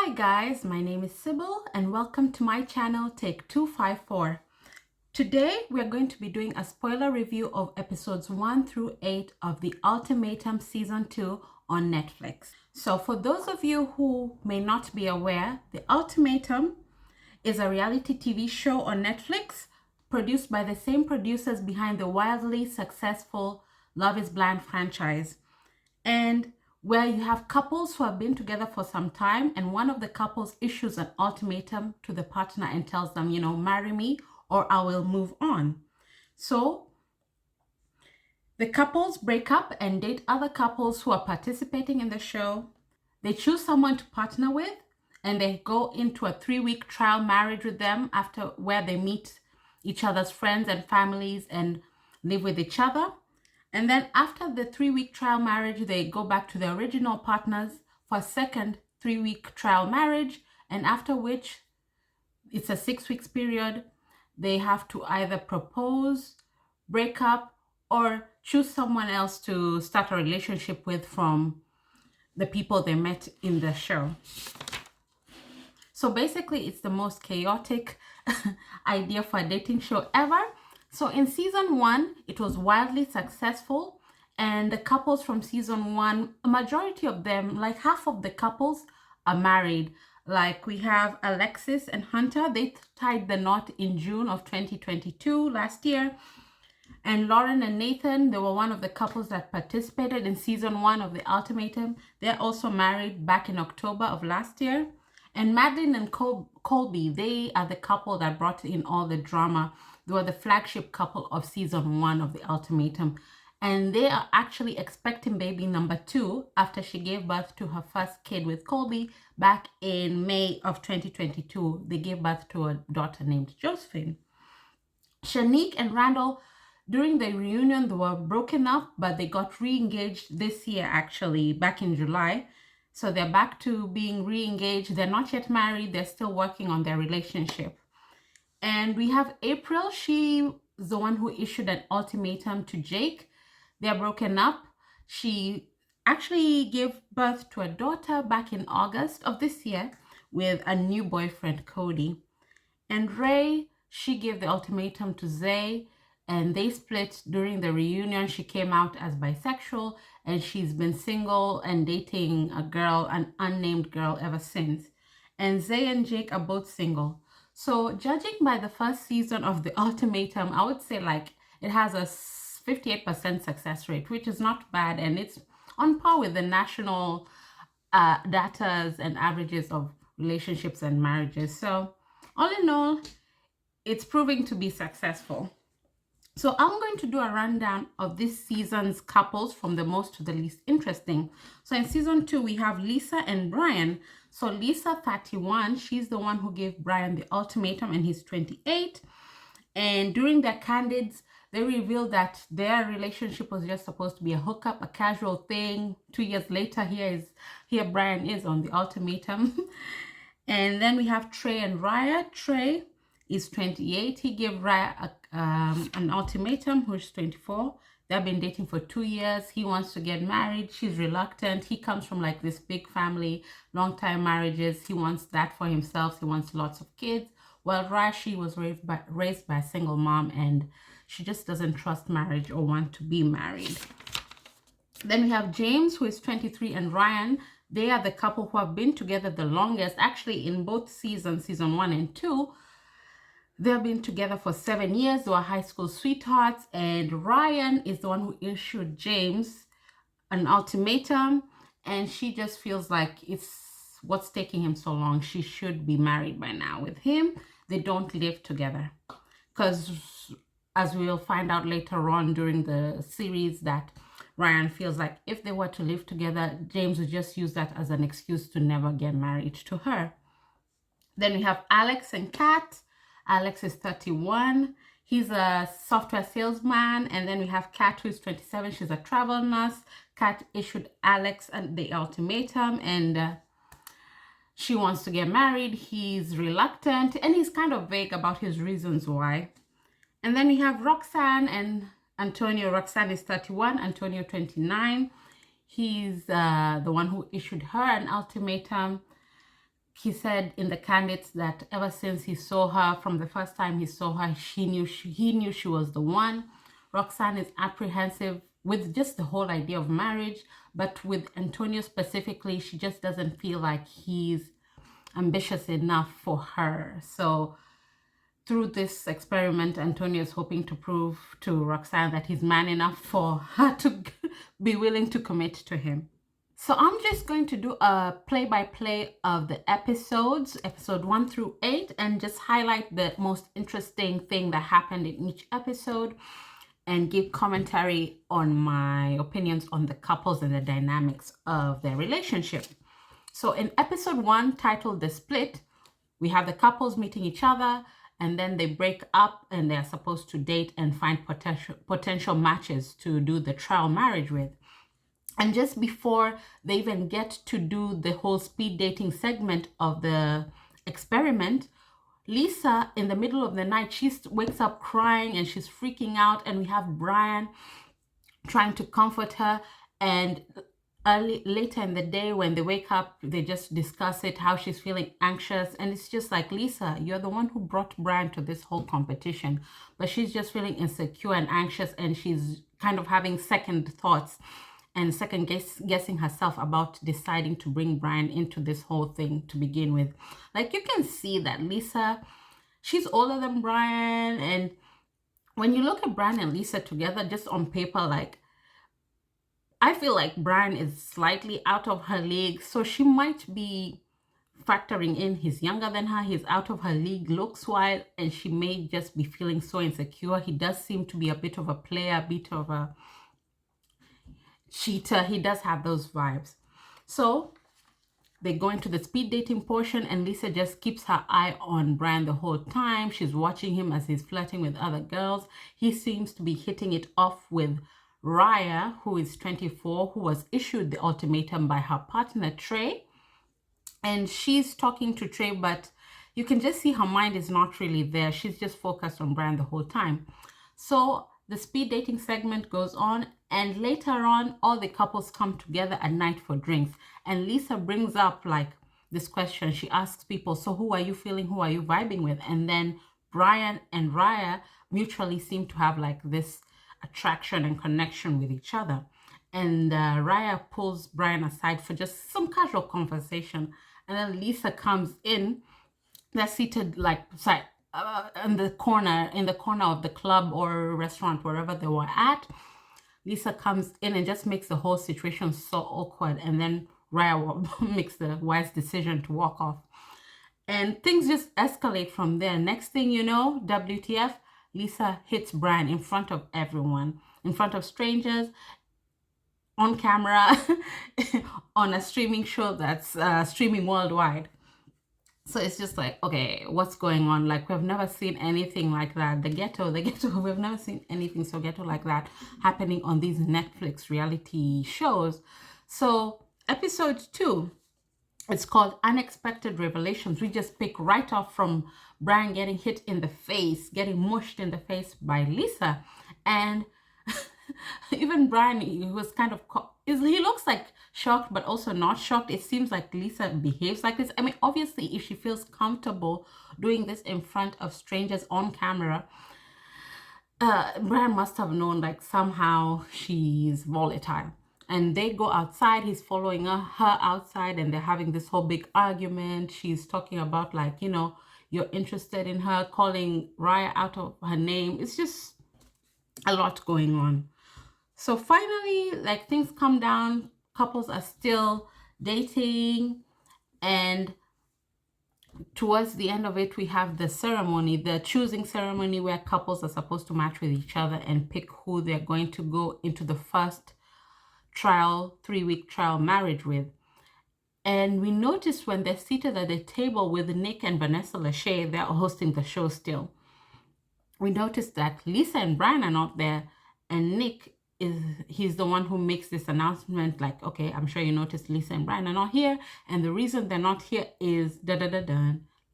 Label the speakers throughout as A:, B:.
A: Hi guys, my name is Sybil and welcome to my channel Take 254. Today we are going to be doing a spoiler review of episodes 1 through 8 of The Ultimatum Season 2 on Netflix. So for those of you who may not be aware, The Ultimatum is a reality TV show on Netflix produced by the same producers behind the wildly successful Love is Blind franchise. And where you have couples who have been together for some time and one of the couples issues an ultimatum to the partner and tells them, marry me or I will move on. So the couples break up and date other couples who are participating in the show. They choose someone to partner with and they go into a 3-week trial marriage with them after where they meet each other's friends and families and live with each other. And then after the 3-week trial marriage, they go back to their original partners for a second 3-week trial marriage. And after which it's a 6-week period, they have to either propose, break up, or choose someone else to start a relationship with from the people they met in the show. So basically, it's the most chaotic idea for a dating show ever. So in season 1, it was wildly successful, and the couples from season 1, a majority of them, like half of the couples, are married. Like we have Alexis and Hunter, they tied the knot in June of 2022, last year. And Lauren and Nathan, they were one of the couples that participated in season 1 of The Ultimatum. They're also married back in October of last year. And Madeline and Colby, they are the couple that brought in all the drama. They were the flagship couple of season 1 of The Ultimatum. And they are actually expecting baby number 2 after she gave birth to her first kid with Colby back in May of 2022. They gave birth to a daughter named Josephine. Shanique and Randall, during the reunion, they were broken up, but they got re-engaged this year, actually, back in July. So they're back to being re-engaged. They're not yet married. They're still working on their relationship. And we have April. She's the one who issued an ultimatum to Jake. They're broken up. She actually gave birth to a daughter back in August of this year with a new boyfriend, Cody. And Ray, she gave the ultimatum to Zay, and they split during the reunion. She came out as bisexual, and she's been single and dating a girl, an unnamed girl, ever since. And Zay and Jake are both single. So judging by the first season of The Ultimatum, I would say like it has a 58% success rate, which is not bad, and it's on par with the national datas and averages of relationships and marriages. So all in all, it's proving to be successful. So I'm going to do a rundown of this season's couples from the most to the least interesting. So in season 2, we have Lisa and Brian. So Lisa, 31, she's the one who gave Brian the ultimatum, and he's 28. And during their candids, they revealed that their relationship was just supposed to be a hookup, a casual thing. 2 years later, here Brian is on the ultimatum. And then we have Trey and Raya. Trey is 28. He gave Raya an ultimatum, who's 24. They've been dating for 2 years. He wants to get married. She's reluctant. He comes from like this big family, long time marriages. He wants that for himself. He wants lots of kids. Well, Raya, she was raised by a single mom, and she just doesn't trust marriage or want to be married. Then we have James, who is 23, and Ryan. They are the couple who have been together the longest. Actually, in both seasons, season 1 and 2, they've been together for 7 years. They were high school sweethearts, and Ryan is the one who issued James an ultimatum, and she just feels like it's what's taking him so long. She should be married by now with him. They don't live together because, as we'll find out later on during the series, that Ryan feels like if they were to live together, James would just use that as an excuse to never get married to her. Then we have Alex and Kat. Alex is 31. He's a software salesman. And then we have Kat, who is 27. She's a travel nurse. Kat issued Alex the ultimatum, and she wants to get married. He's reluctant, and he's kind of vague about his reasons why. And then we have Roxanne and Antonio. Roxanne is 31. Antonio, 29. He's the one who issued her an ultimatum. he said in the candidates that ever since he saw her, from the first time he saw her, he knew she was the one. Roxanne is apprehensive with just the whole idea of marriage, but with Antonio specifically, she just doesn't feel like he's ambitious enough for her. So through this experiment, Antonio is hoping to prove to Roxanne that he's man enough for her to be willing to commit to him. So I'm just going to do a play-by-play of the episodes, episode 1 through 8, and just highlight the most interesting thing that happened in each episode and give commentary on my opinions on the couples and the dynamics of their relationship. So in episode 1, titled The Split, we have the couples meeting each other, and then they break up and they're supposed to date and find potential matches to do the trial marriage with. And just before they even get to do the whole speed dating segment of the experiment, Lisa, in the middle of the night, she wakes up crying and she's freaking out. And we have Brian trying to comfort her. And later in the day, when they wake up, they just discuss it, how she's feeling anxious. And it's just like, Lisa, you're the one who brought Brian to this whole competition. But she's just feeling insecure and anxious. And she's kind of having second thoughts and second guessing herself about deciding to bring Brian into this whole thing to begin with. Like, you can see that Lisa, she's older than Brian, and when you look at Brian and Lisa together just on paper, like, I feel like Brian is slightly out of her league, so she might be factoring in he's younger than her, he's out of her league looks-wise, and she may just be feeling so insecure. He does seem to be a bit of a player, a bit of a cheater. He does have those vibes. So they go into the speed dating portion, and Lisa just keeps her eye on Brian the whole time. She's watching him as he's flirting with other girls. He seems to be hitting it off with Raya, who is 24, who was issued the ultimatum by her partner Trey. And she's talking to Trey, but you can just see her mind is not really there. She's just focused on Brian the whole time. So the speed dating segment goes on, and later on, all the couples come together at night for drinks. And Lisa brings up like this question. She asks people, so who are you feeling? Who are you vibing with? And then Brian and Raya mutually seem to have like this attraction and connection with each other. And Raya pulls Brian aside for just some casual conversation. And then Lisa comes in. They're seated like in the corner of the club or restaurant, wherever they were at. Lisa comes in and just makes the whole situation so awkward, and then Raya makes the wise decision to walk off, and things just escalate from there. Next thing you know, WTF, Lisa hits Brian in front of everyone, in front of strangers, on camera, on a streaming show that's streaming worldwide. So it's just like, okay, what's going on? Like, we've never seen anything like that. The ghetto, we've never seen anything so ghetto like that happening on these Netflix reality shows. So episode 2, it's called Unexpected Revelations. We just pick right off from Brian getting hit in the face, getting mushed in the face by Lisa. And even Brian, he was kind of, he looks like shocked, but also not shocked. It seems like Lisa behaves like this. I mean, obviously, if she feels comfortable doing this in front of strangers on camera, Brian must have known like somehow she's volatile. And they go outside. He's following her outside, and they're having this whole big argument. She's talking about like, you know, you're interested in her, calling Raya out of her name. It's just a lot going on. So finally, like, things come down. Couples are still dating, and towards the end of it, we have the ceremony, the choosing ceremony, where couples are supposed to match with each other and pick who they're going to go into the first trial, 3-week trial marriage with. And we noticed when they're seated at the table with Nick and Vanessa Lachey, they're hosting the show still. We noticed that Lisa and Brian are not there, and Nick he's the one who makes this announcement, like, okay, I'm sure you noticed Lisa and Brian are not here, and the reason they're not here is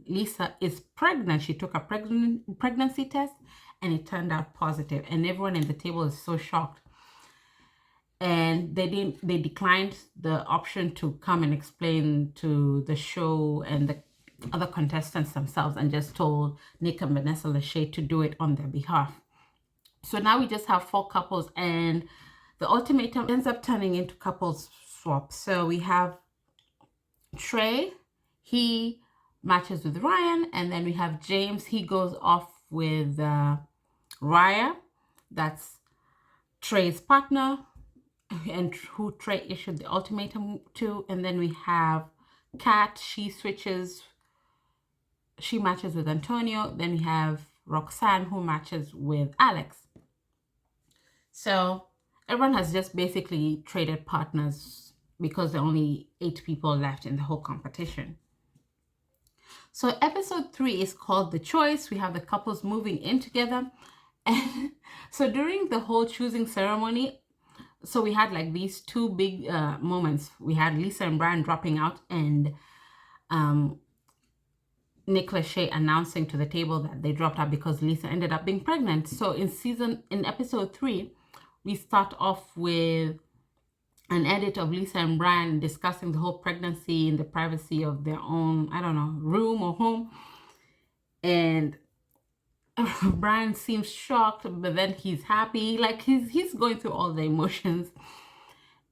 A: Lisa is pregnant. She took a pregnancy test, and it turned out positive, and everyone at the table is so shocked. and they declined the option to come and explain to the show and the other contestants themselves, and just told Nick and Vanessa Lachey to do it on their behalf. So now we just have 4 couples, and the ultimatum ends up turning into couples swap. So we have Trey, he matches with Ryan, and then we have James, he goes off with Raya, that's Trey's partner, and who Trey issued the ultimatum to. And then we have Kat, she matches with Antonio. Then we have Roxanne, who matches with Alex. So everyone has just basically traded partners because there are only 8 people left in the whole competition. So episode 3 is called The Choice. We have the couples moving in together. And so during the whole choosing ceremony, so we had like these 2 big moments. We had Lisa and Brian dropping out, and Nick Lachey announcing to the table that they dropped out because Lisa ended up being pregnant. So in episode 3, we start off with an edit of Lisa and Brian discussing the whole pregnancy in the privacy of their own, I don't know, room or home. And Brian seems shocked, but then he's happy. Like he's going through all the emotions.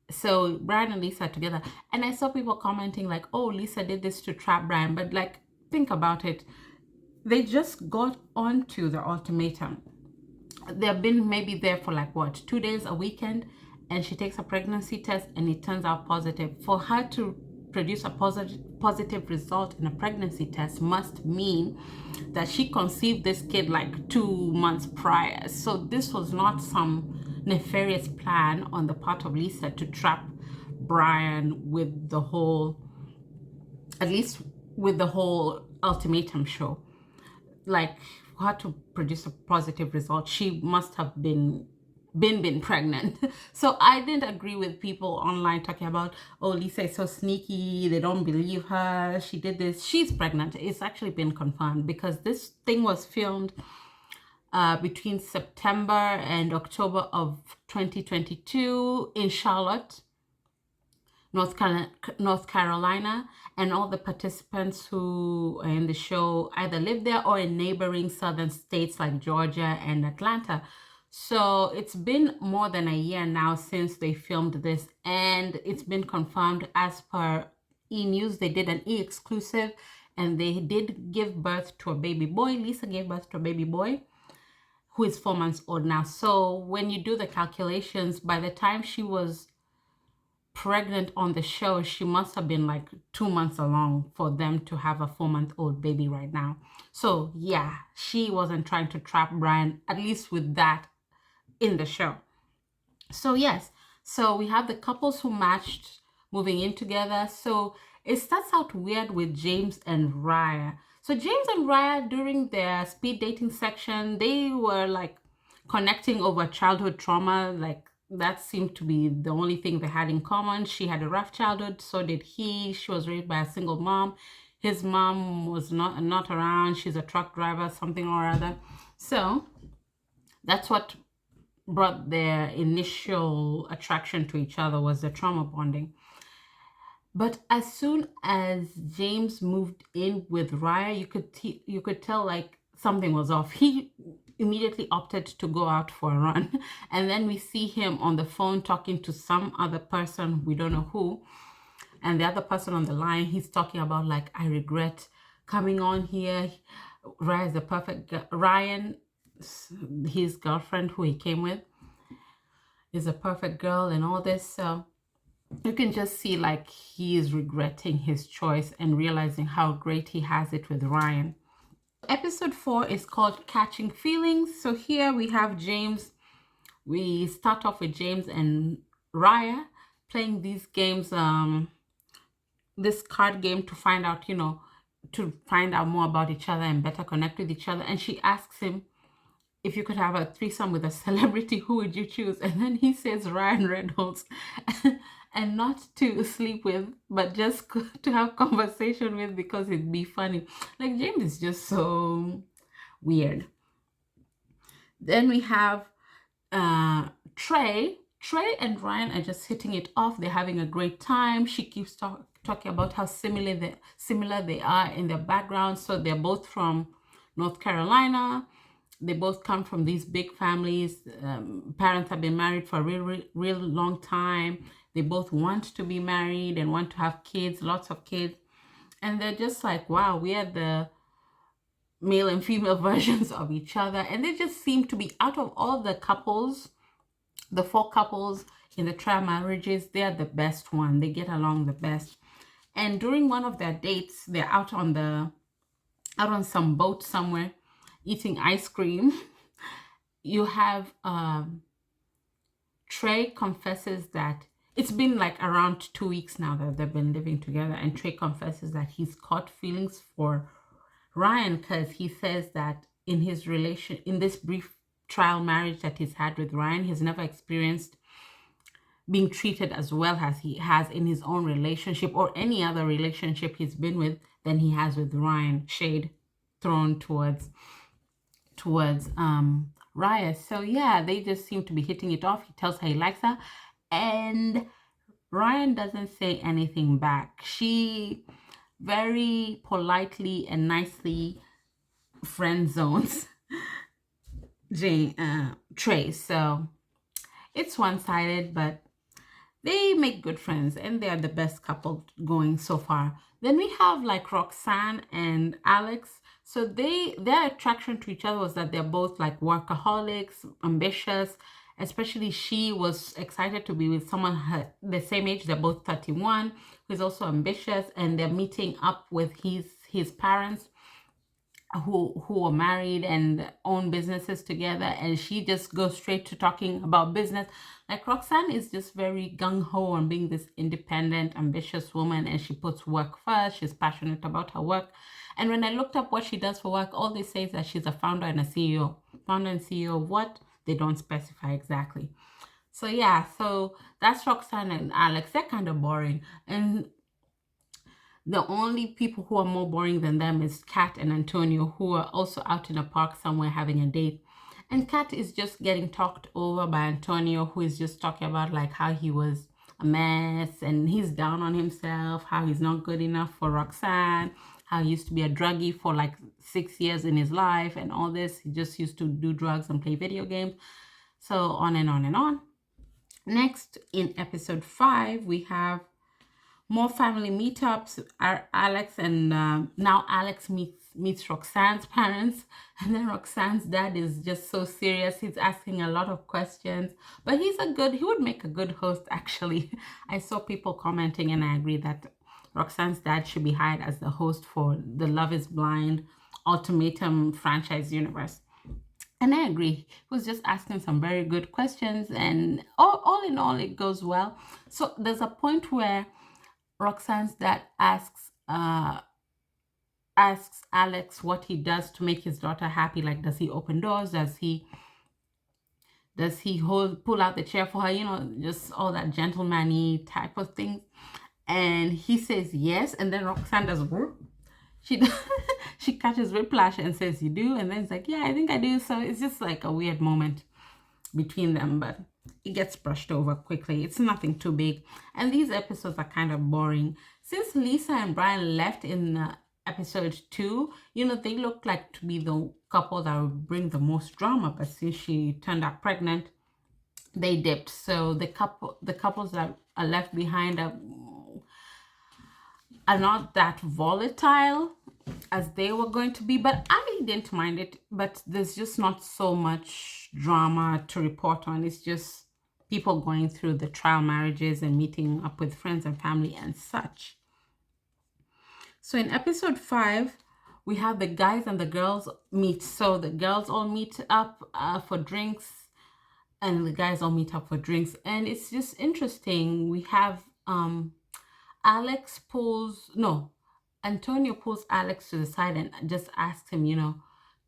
A: So Brian and Lisa are together. And I saw people commenting like, oh, Lisa did this to trap Brian. But like, think about it. They just got onto the ultimatum. They've been maybe there for like what, 2 days, a weekend, and she takes a pregnancy test and it turns out positive. For her to produce a positive result in a pregnancy test must mean that she conceived this kid like 2 months prior. So this was not some nefarious plan on the part of Lisa to trap Brian with the whole, at least with the whole ultimatum show. Like, for her to produce a positive result, she must have been pregnant. So I didn't agree with people online talking about, oh, Lisa is so sneaky, they don't believe her, she did this. She's pregnant. It's actually been confirmed because this thing was filmed between September and October of 2022 in Charlotte, North Carolina, and all the participants who are in the show either live there or in neighboring southern states like Georgia and Atlanta. So it's been more than a year now since they filmed this, and it's been confirmed as per E! News. They did an E! Exclusive, and they did give birth to a baby boy. Lisa gave birth to a baby boy who is 4 months old now. So when you do the calculations, by the time she was pregnant on the show, she must have been like 2 months along for them to have a 4-month-old baby right now. So yeah, she wasn't trying to trap Brian, at least with that in the show. So yes, so we have the couples who matched moving in together. So it starts out weird with James and Raya. So James and Raya, during their speed dating section, they were like connecting over childhood trauma. Like that seemed to be the only thing they had in common. She had a rough childhood, so did he. She was raised by a single mom. His mom was not around. She's a truck driver, something or other. So that's what brought their initial attraction to each other, was the trauma bonding. But as soon as James moved in with Raya, you could tell like something was off. He immediately opted to go out for a run, and then we see him on the phone talking to some other person, we don't know who, and the other person on the line, he's talking about like, I regret coming on here. Raya is the perfect Ryan, his girlfriend who he came with, is a perfect girl and all this. So you can just see like he is regretting his choice and realizing how great he has it with Ryan. Episode 4 is called Catching Feelings. So here we have James. We start off with James and Raya playing these games, this card game to find out, to find out more about each other and better connect with each other. And she asks him, if you could have a threesome with a celebrity, who would you choose? And then he says Ryan Reynolds. And not to sleep with, but just to have conversation with, because it'd be funny. Like, James is just so weird. Then we have Trey. Trey and Ryan are just hitting it off. They're having a great time. She keeps talking about how similar they are in their backgrounds. So they're both from North Carolina. They both come from these big families. Parents have been married for a real long time. They both want to be married and want to have kids, lots of kids. And they're just like, wow, we are the male and female versions of each other. And they just seem to be, out of all the couples, the 4 couples in the trial marriages, they are the best one. They get along the best. And during one of their dates, they're out on some boat somewhere eating ice cream. You have Trey confesses that it's been like around 2 weeks now that they've been living together, and Trey confesses that he's caught feelings for Ryan because he says that in this brief trial marriage that he's had with Ryan, he's never experienced being treated as well as he has in his own relationship or any other relationship he's been with than he has with Ryan. Shade thrown towards Raya. So yeah, they just seem to be hitting it off. He tells her he likes her, and Ryan doesn't say anything back. She very politely and nicely friend zones Trey. So it's one-sided, but they make good friends and they are the best couple going so far. Then we have like Roxanne and Alex. So their attraction to each other was that they're both like workaholics, ambitious. Especially she was excited to be with someone the same age. They're both 31, who's also ambitious, and they're meeting up with his parents who are married and own businesses together, and she just goes straight to talking about business. Like Roxanne is just very gung-ho on being this independent, ambitious woman, and she puts work first. She's passionate about her work. And when I looked up what she does for work, all they say is that she's a founder and a CEO. Founder and CEO of what? They don't specify exactly. So yeah, so that's Roxanne and Alex. They're kind of boring. And the only people who are more boring than them is Kat and Antonio, who are also out in a park somewhere having a date. And Kat is just getting talked over by Antonio, who is just talking about like how he was a mess and he's down on himself, how he's not good enough for Roxanne, how he used to be a druggie for like 6 years in his life and all this. He just used to do drugs and play video games. So on and on and on. Next, in episode 5, we have more family meetups. Alex and now Alex meets Roxanne's parents, and then Roxanne's dad is just so serious. He's asking a lot of questions, but he would make a good host actually. I saw people commenting, and I agree that Roxanne's dad should be hired as the host for the Love is Blind Ultimatum franchise universe. And I agree. He was just asking some very good questions, and all in all, it goes well. So there's a point where Roxanne's dad asks Alex what he does to make his daughter happy. Like, does he open doors? Does he pull out the chair for her? You know, just all that gentleman-y type of thing. And he says yes. And then Roxanne does whoop. She catches whiplash and says, "You do?" And then it's like, "Yeah, I think I do." So it's just like a weird moment between them, but it gets brushed over quickly. It's nothing too big. And these episodes are kind of boring. Since Lisa and Brian left in episode 2, you know, they look like to be the couple that would bring the most drama, but since she turned out pregnant, they dipped. So the couples that are left behind are not that volatile as they were going to be, but I didn't mind it. But there's just not so much drama to report on. It's just people going through the trial marriages and meeting up with friends and family and such. So in episode 5, we have the guys and the girls meet. So the girls all meet up for drinks, and the guys all meet up for drinks, and it's just interesting. We have Antonio pulls Alex to the side and just asks him, you know,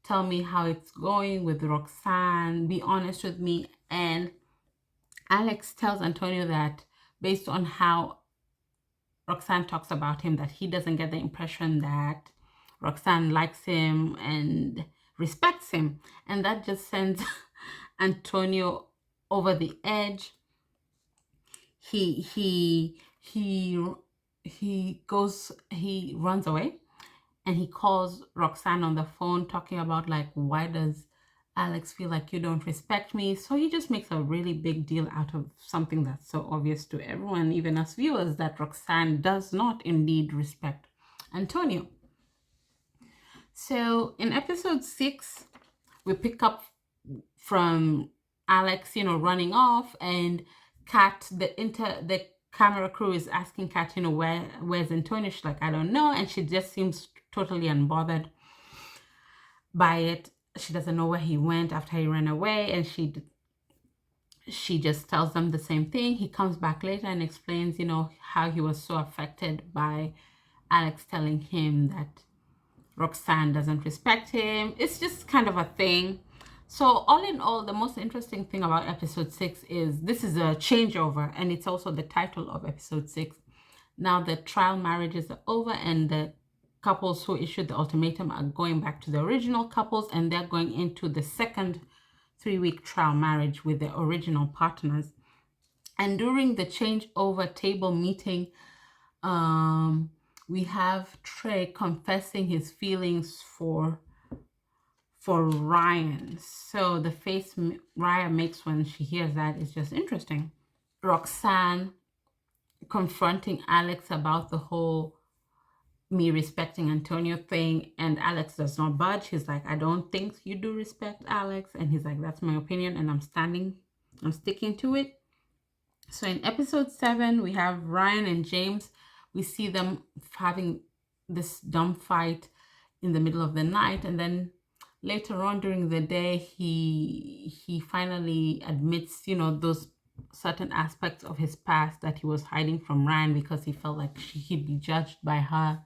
A: tell me how it's going with Roxanne, be honest with me. And Alex tells Antonio that based on how Roxanne talks about him, that he doesn't get the impression that Roxanne likes him and respects him. And that just sends Antonio over the edge. he runs away, and he calls Roxanne on the phone talking about like, why does Alex feel like you don't respect me? So he just makes a really big deal out of something that's so obvious to everyone, even us viewers, that Roxanne does not indeed respect Antonio. So in episode 6, we pick up from Alex, running off, and Kat, the camera crew is asking Kat, where's Antonio? She's like, I don't know, and she just seems totally unbothered by it. She doesn't know where he went after he ran away, and she just tells them the same thing. He comes back later and explains, how he was so affected by Alex telling him that Roxanne doesn't respect him. It's just kind of a thing. So all in all, the most interesting thing about episode 6 is this is a changeover, and it's also the title of episode 6. Now the trial marriages are over, and the couples who issued the ultimatum are going back to the original couples, and they're going into the second 3-week trial marriage with the original partners. And during the changeover table meeting, we have Trey confessing his feelings for Ryan. So the face Raya makes when she hears that is just interesting. Roxanne confronting Alex about the whole me respecting Antonio thing, and Alex does not budge. He's like, I don't think you do respect Alex, and he's like, that's my opinion, and I'm sticking to it. So in episode 7, we have Ryan and James. We see them having this dumb fight in the middle of the night, and then later on during the day, he finally admits, those certain aspects of his past that he was hiding from Ryan because he felt like he'd be judged by her.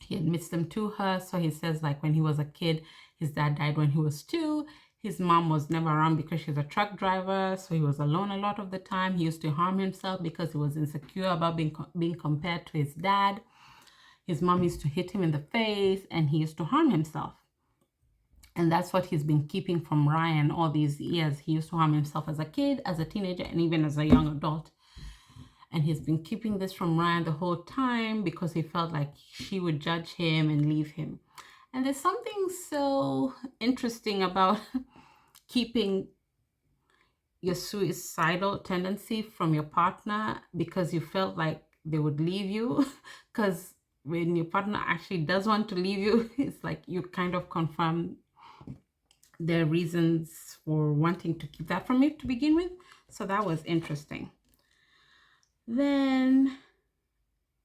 A: He admits them to her. So he says, like, when he was a kid, his dad died when he was 2. His mom was never around because she's a truck driver, so he was alone a lot of the time. He used to harm himself because he was insecure about being compared to his dad. His mom used to hit him in the face, and he used to harm himself. And that's what he's been keeping from Ryan all these years. He used to harm himself as a kid, as a teenager, and even as a young adult. And he's been keeping this from Ryan the whole time because he felt like she would judge him and leave him. And there's something so interesting about keeping your suicidal tendency from your partner because you felt like they would leave you. Because when your partner actually does want to leave you, it's like you kind of confirm their reasons for wanting to keep that from you to begin with. So that was interesting. Then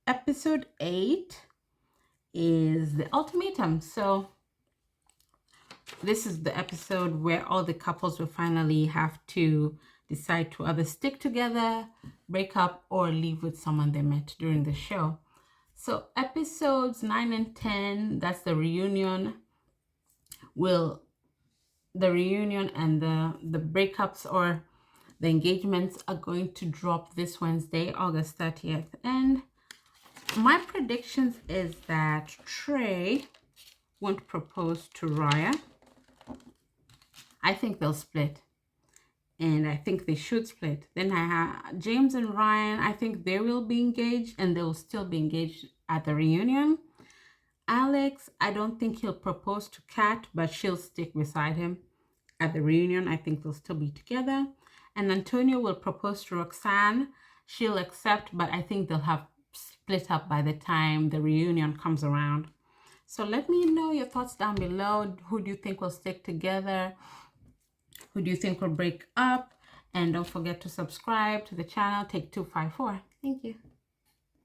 A: episode 8 is the ultimatum. So this is the episode where all the couples will finally have to decide to either stick together, break up, or leave with someone they met during the show. So episodes 9 and 10, that's the reunion, the reunion and the breakups or the engagements are going to drop this Wednesday, August 30th. And my predictions is that Trey won't propose to Raya. I think they'll split. And I think they should split. Then I have James and Ryan. I think they will be engaged, and they will still be engaged at the reunion. Alex, I don't think he'll propose to Kat, but she'll stick beside him at the reunion. I think they'll still be together. And Antonio will propose to Roxanne. She'll accept, but I think they'll have split up by the time the reunion comes around. So let me know your thoughts down below. Who do you think will stick together? Who do you think will break up? And don't forget to subscribe to the channel Take 254. Thank you.